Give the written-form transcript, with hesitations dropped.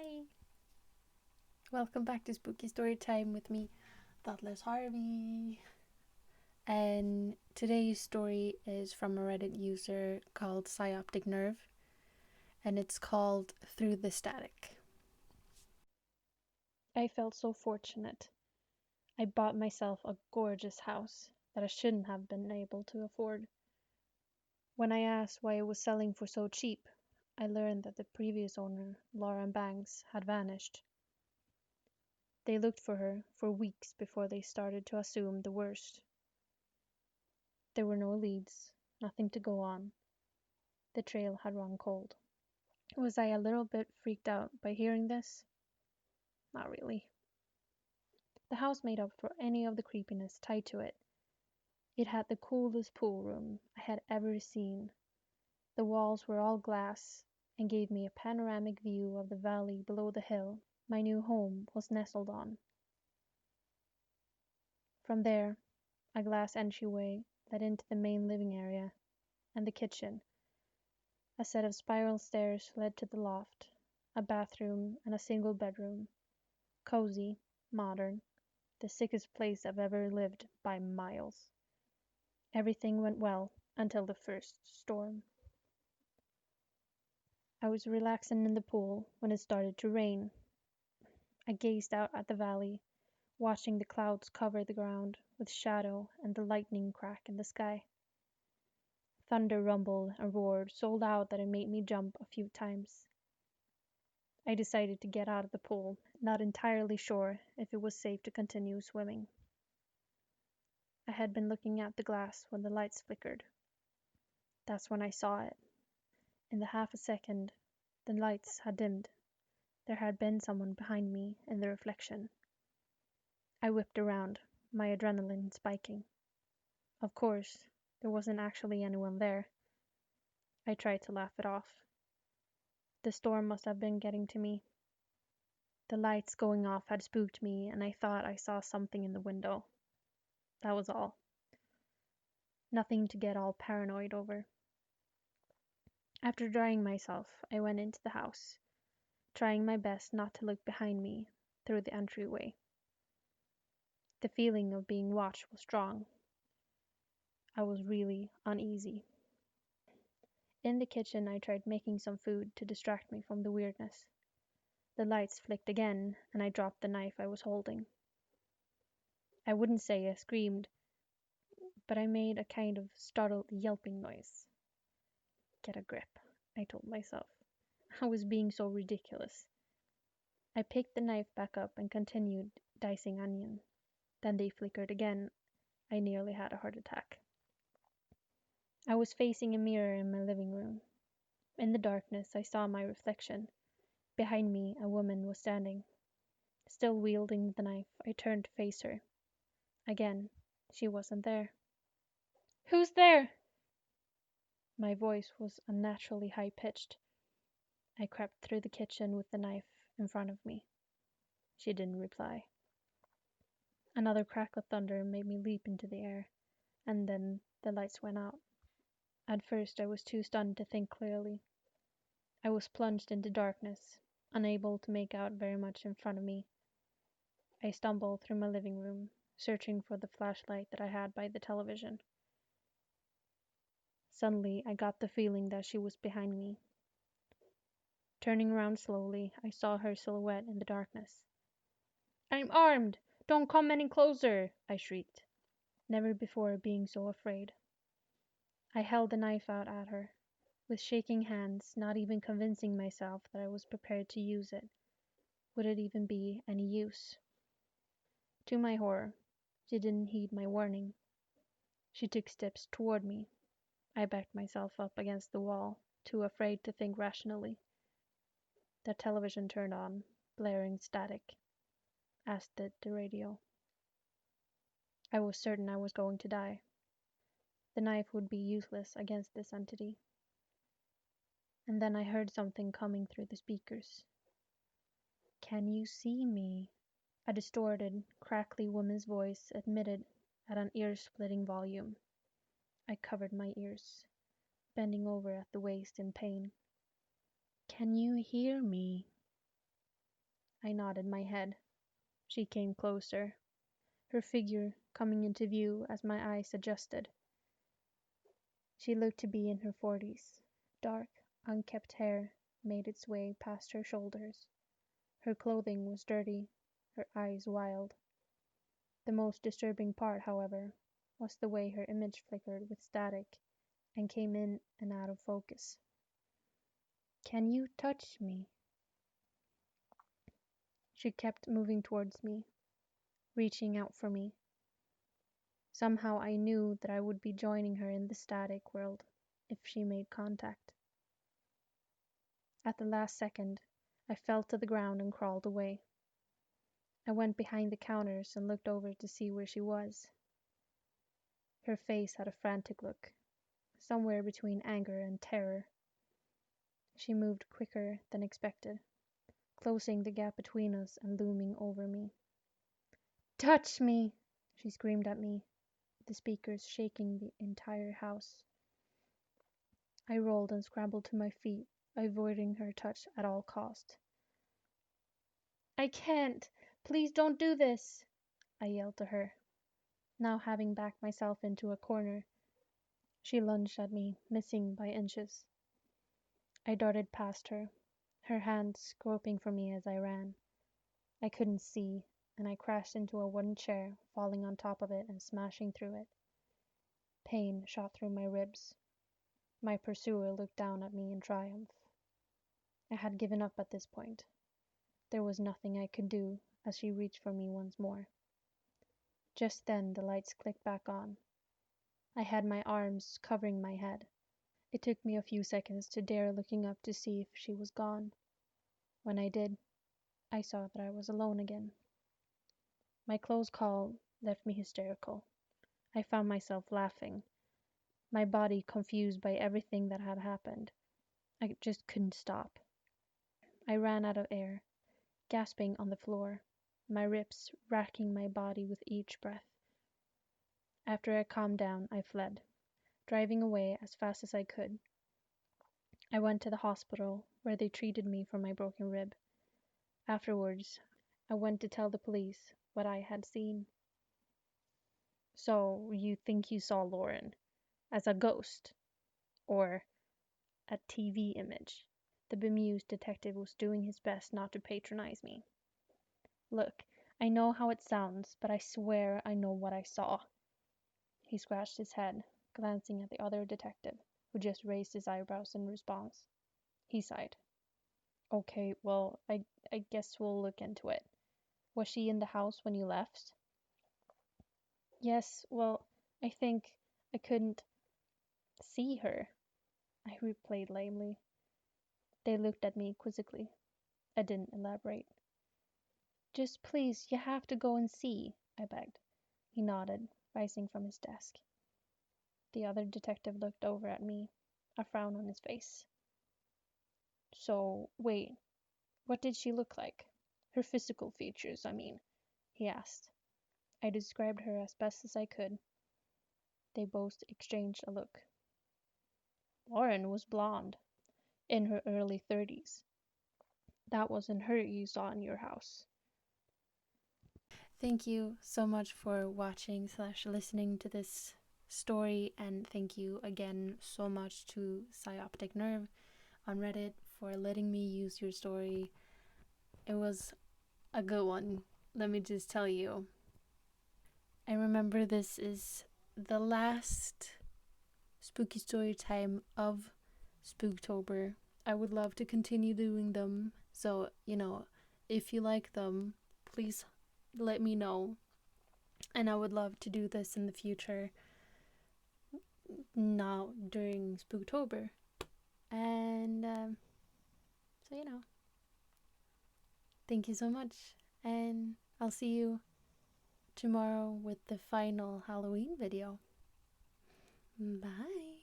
Hi! Welcome back to Spooky Story Time with me, Thoughtless Harvey. And today's story is from a Reddit user called psyopticnerve, and it's called Through the Static. I felt so fortunate. I bought myself a gorgeous house that I shouldn't have been able to afford. When I asked why it was selling for so cheap, I learned that the previous owner, Laura Banks, had vanished. They looked for her for weeks before they started to assume the worst. There were no leads, nothing to go on. The trail had run cold. Was I a little bit freaked out by hearing this? Not really. The house made up for any of the creepiness tied to it. It had the coolest pool room I had ever seen. The walls were all glass and gave me a panoramic view of the valley below the hill my new home was nestled on. From there, a glass entryway led into the main living area and the kitchen. A set of spiral stairs led to the loft, a bathroom and a single bedroom. Cozy, modern, the sickest place I've ever lived by miles. Everything went well until the first storm. I was relaxing in the pool when it started to rain. I gazed out at the valley, watching the clouds cover the ground with shadow and the lightning crack in the sky. Thunder rumbled and roared so loud that it made me jump a few times. I decided to get out of the pool, not entirely sure if it was safe to continue swimming. I had been looking at the glass when the lights flickered. That's when I saw it. In the half a second, the lights had dimmed. There had been someone behind me in the reflection. I whipped around, my adrenaline spiking. Of course, there wasn't actually anyone there. I tried to laugh it off. The storm must have been getting to me. The lights going off had spooked me, and I thought I saw something in the window. That was all. Nothing to get all paranoid over. After drying myself, I went into the house, trying my best not to look behind me through the entryway. The feeling of being watched was strong. I was really uneasy. In the kitchen, I tried making some food to distract me from the weirdness. The lights flicked again, and I dropped the knife I was holding. I wouldn't say I screamed, but I made a kind of startled yelping noise. Get a grip, I told myself. I was being so ridiculous. I picked the knife back up and continued dicing onion. Then they flickered again. I nearly had a heart attack. I was facing a mirror in my living room. In the darkness, I saw my reflection. Behind me, a woman was standing. Still wielding the knife, I turned to face her. Again, she wasn't there. Who's there? My voice was unnaturally high-pitched. I crept through the kitchen with the knife in front of me. She didn't reply. Another crack of thunder made me leap into the air, and then the lights went out. At first, I was too stunned to think clearly. I was plunged into darkness, unable to make out very much in front of me. I stumbled through my living room, searching for the flashlight that I had by the television. Suddenly, I got the feeling that she was behind me. Turning around slowly, I saw her silhouette in the darkness. I'm armed! Don't come any closer! I shrieked, never before being so afraid. I held the knife out at her, with shaking hands, not even convincing myself that I was prepared to use it. Would it even be any use? To my horror, she didn't heed my warning. She took steps toward me. I backed myself up against the wall, too afraid to think rationally. The television turned on, blaring static, as did the radio. I was certain I was going to die. The knife would be useless against this entity. And then I heard something coming through the speakers. Can you see me? A distorted, crackly woman's voice admitted at an ear-splitting volume. I covered my ears, bending over at the waist in pain. Can you hear me? I nodded my head. She came closer, her figure coming into view as my eyes adjusted. She looked to be in her 40s. Dark, unkempt hair made its way past her shoulders. Her clothing was dirty, her eyes wild. The most disturbing part, however, was the way her image flickered with static and came in and out of focus. "Can you touch me?" She kept moving towards me, reaching out for me. Somehow I knew that I would be joining her in the static world if she made contact. At the last second, I fell to the ground and crawled away. I went behind the counters and looked over to see where she was. Her face had a frantic look, somewhere between anger and terror. She moved quicker than expected, closing the gap between us and looming over me. "Touch me!" she screamed at me, the speakers shaking the entire house. I rolled and scrambled to my feet, avoiding her touch at all cost. "I can't! Please don't do this!" I yelled to her. Now having backed myself into a corner, she lunged at me, missing by inches. I darted past her, her hands groping for me as I ran. I couldn't see, and I crashed into a wooden chair, falling on top of it and smashing through it. Pain shot through my ribs. My pursuer looked down at me in triumph. I had given up at this point. There was nothing I could do as she reached for me once more. Just then the lights clicked back on. I had my arms covering my head. It took me a few seconds to dare looking up to see if she was gone. When I did, I saw that I was alone again. My close call left me hysterical. I found myself laughing, my body confused by everything that had happened. I just couldn't stop. I ran out of air, gasping on the floor, my ribs racking my body with each breath. After I calmed down, I fled, driving away as fast as I could. I went to the hospital, where they treated me for my broken rib. Afterwards, I went to tell the police what I had seen. "So, you think you saw Lauren as a ghost? Or a TV image?" The bemused detective was doing his best not to patronize me. "Look, I know how it sounds, but I swear I know what I saw." He scratched his head, glancing at the other detective, who just raised his eyebrows in response. He sighed. "Okay, well, I guess we'll look into it. Was she in the house when you left?" "Yes, well, I think I couldn't see her," I replied lamely. They looked at me quizzically. I didn't elaborate. "Just please, you have to go and see," I begged. He nodded, rising from his desk. The other detective looked over at me, a frown on his face. "So, wait, what did she look like? Her physical features, I mean," he asked. I described her as best as I could. They both exchanged a look. "Lauren was blonde, in her early 30s. That wasn't her you saw in your house." Thank you so much for watching / listening to this story, and thank you again so much to psyopticnerve on Reddit for letting me use your story. It was a good one, let me just tell you. I remember this is the last spooky story time of Spooktober. I would love to continue doing them, so if you like them, please let me know, and I would love to do this in the future, not during Spooktober. And so thank you so much, and I'll see you tomorrow with the final Halloween video. Bye.